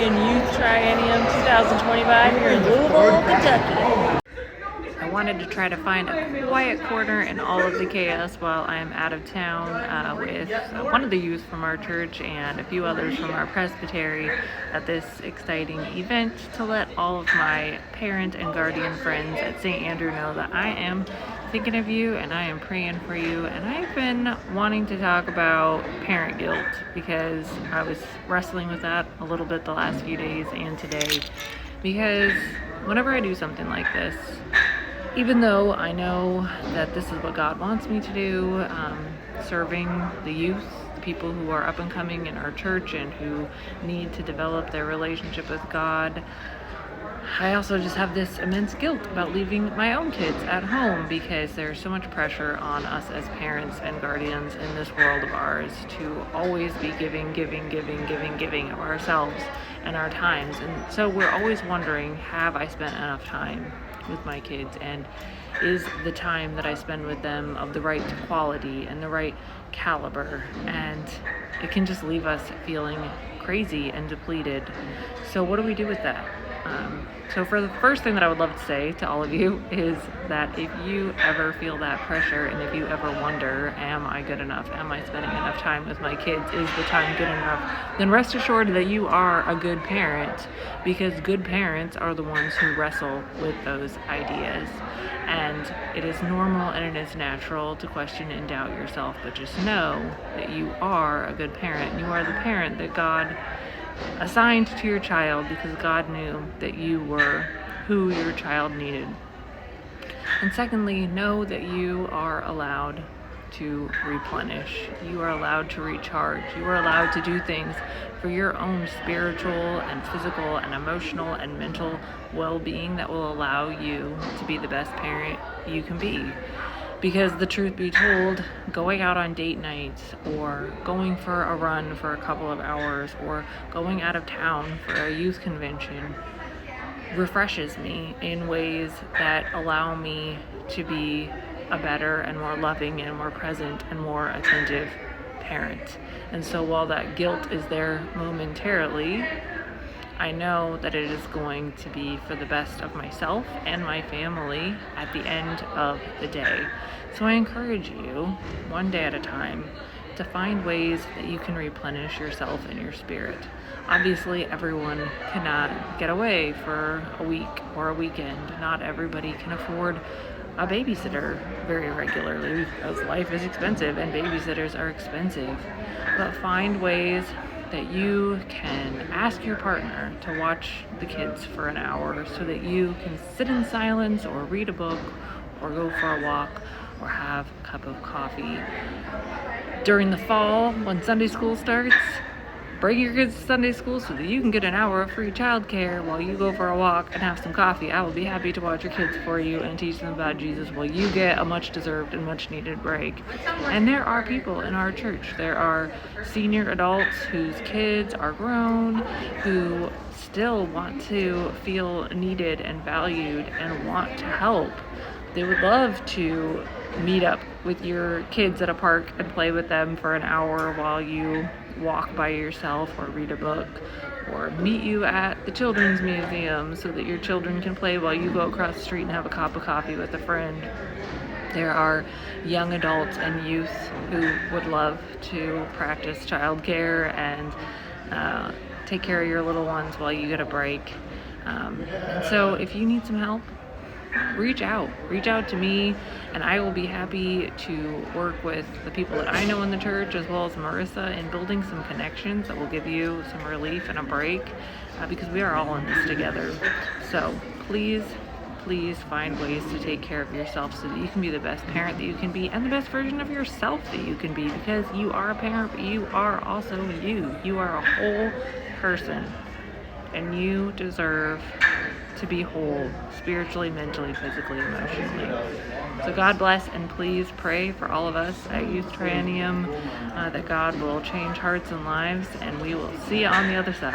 doing Youth Triennium 2025 here in Louisville, Kentucky. I wanted to try to find a quiet corner in all of the chaos while I am out of town with one of the youth from our church and a few others from our presbytery at this exciting event to let all of my parent and guardian friends at St. Andrew know that I am thinking of you and I am praying for you. And I've been wanting to talk about parent guilt because I was wrestling with that a little bit the last few days and today, because whenever I do something like this, even though I know that this is what God wants me to do, serving the youth, the people who are up and coming in our church and who need to develop their relationship with God, I also just have this immense guilt about leaving my own kids at home because there's so much pressure on us as parents and guardians in this world of ours to always be giving of ourselves and our times. And so we're always wondering, have I spent enough time with my kids, and is the time that I spend with them of the right quality and the right caliber? And it can just leave us feeling crazy and depleted. So what do we do with that? So for the first thing that I would love to say to all of you is that if you ever feel that pressure and if you ever wonder, am I good enough? Am I spending enough time with my kids? Is the time good enough? Then rest assured that you are a good parent, because good parents are the ones who wrestle with those ideas. And it is normal and it is natural to question and doubt yourself, but just know that you are a good parent. You are the parent that God assigned to your child because God knew that you were who your child needed. And secondly, know that you are allowed to replenish. You are allowed to recharge. You are allowed to do things for your own spiritual and physical and emotional and mental well-being that will allow you to be the best parent you can be. Because the truth be told, going out on date nights or going for a run for a couple of hours or going out of town for a youth convention refreshes me in ways that allow me to be a better and more loving and more present and more attentive parent. And so while that guilt is there momentarily, I know that it is going to be for the best of myself and my family at the end of the day. So I encourage you, one day at a time, to find ways that you can replenish yourself and your spirit. Obviously, everyone cannot get away for a week or a weekend. Not everybody can afford a babysitter very regularly, because life is expensive and babysitters are expensive. But find ways that you can ask your partner to watch the kids for an hour so that you can sit in silence or read a book or go for a walk or have a cup of coffee. During the fall, when Sunday school starts, bring your kids to Sunday school so that you can get an hour of free childcare while you go for a walk and have some coffee. I will be happy to watch your kids for you and teach them about Jesus while you get a much deserved and much needed break. And there are people in our church. There are senior adults whose kids are grown, who still want to feel needed and valued and want to help. They would love to meet up with your kids at a park and play with them for an hour while you walk by yourself or read a book, or meet you at the children's museum so that your children can play while you go across the street and have a cup of coffee with a friend. There are young adults and youth who would love to practice childcare and take care of your little ones while you get a break. And so if you need some help, reach out to me, and I will be happy to work with the people that I know in the church, as well as Marissa, in building some connections that will give you some relief and a break, because we are all in this together. So please find ways to take care of yourself so that you can be the best parent that you can be and the best version of yourself that you can be, because you are a parent, but you are also you. You are a whole person, and you deserve to be whole, spiritually, mentally, physically, emotionally. So God bless, and please pray for all of us at Youth Triennium that God will change hearts and lives, and we will see you on the other side.